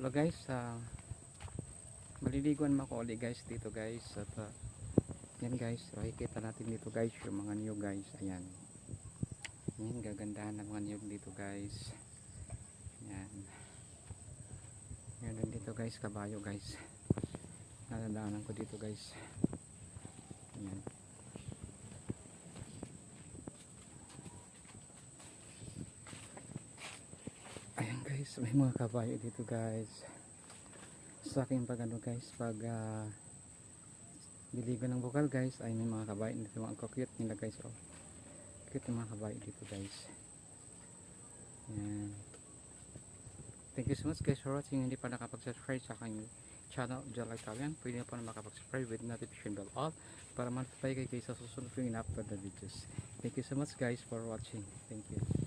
Hello guys, maliliguan mo ako ulit guys dito guys. At yan guys, makikita natin dito guys yung mga niyog guys. Ayan, yan, gagandahan ng mga niyog dito guys. Yan, yan dito guys, kabayo guys, nadadaanan ko dito guys. Ayan, ayan guys, may mga kabayo dito guys. Sa aking pag guys, pag diligo ng bukal guys, ay may mga kabayo dito, mga cute nila guys. Oh, cute yung mga kabayo dito guys. Yan, thank you so much guys for watching. Hindi pa nakapag-subscribe sa aking channel Jalak Italian, pwede na po na makapag-subscribe with notification bell all para ma-notify kayo sa susunod yung in-upload na videos. Thank you so much guys for watching. Thank you.